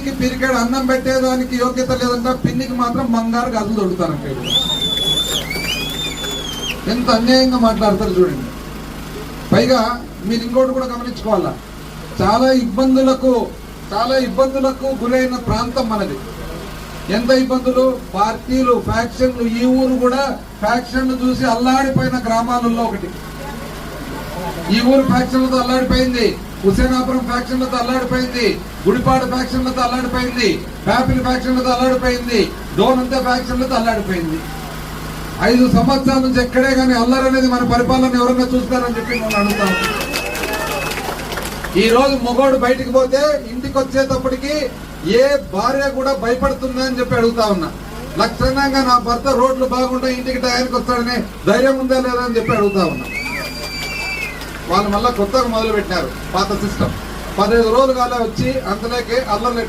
పిన్నికి పిరికాడు అన్నం పెట్టేదానికి యోగ్యత లేదంట, పిన్నికి మాత్రం బంగారు గదులు దొరుకుతారంటే. ఎంత అన్యాయంగా మాట్లాడతారు చూడండి. పైగా మీరు ఇంకోటి కూడా గమనించుకోవాలా, చాలా ఇబ్బందులకు గురైన ప్రాంతం మనది. ఎంత ఇబ్బందులు, పార్టీలు, ఫ్యాక్షన్లు. ఈ ఊరు కూడా ఫ్యాక్షన్ చూసి అల్లాడిపోయిన గ్రామాలలో ఒకటి. ఈ ఊరు ఫ్యాక్షన్లతో అల్లాడిపోయింది, హుసేనాపురం ఫ్యాక్షన్లతో అల్లాడిపోయింది, గుడిపాడు ఫ్యాక్షన్లతో అల్లాడిపోయింది, ప్యాపిల్ ఫ్యాక్షన్లతో అల్లాడిపోయింది, డోనంతా ఫ్యాక్షన్లతో అల్లాడిపోయింది. 5 సంవత్సరాల నుంచి ఎక్కడే కానీ అల్లరి అనేది మన పరిపాలన ఎవరన్నా చూస్తారని చెప్పి మనం అడుగుతాం. ఈ రోజు మొగోడు బయటికి పోతే ఇంటికి వచ్చేటప్పటికి ఏ భార్య కూడా భయపడుతుందని చెప్పి అడుగుతా ఉన్నా. లక్షణంగా నా భర్త రోడ్లు బాగుంటాయి, ఇంటికి టయానికి వస్తాడనే ధైర్యం ఉందా లేదా అని చెప్పి అడుగుతా ఉన్నా. వాళ్ళు మళ్ళా కొత్తగా మొదలు పెట్టినారు పాత సిస్టమ్. 15 రోజులు కాలే వచ్చి అంతలోకి అల్లర్లు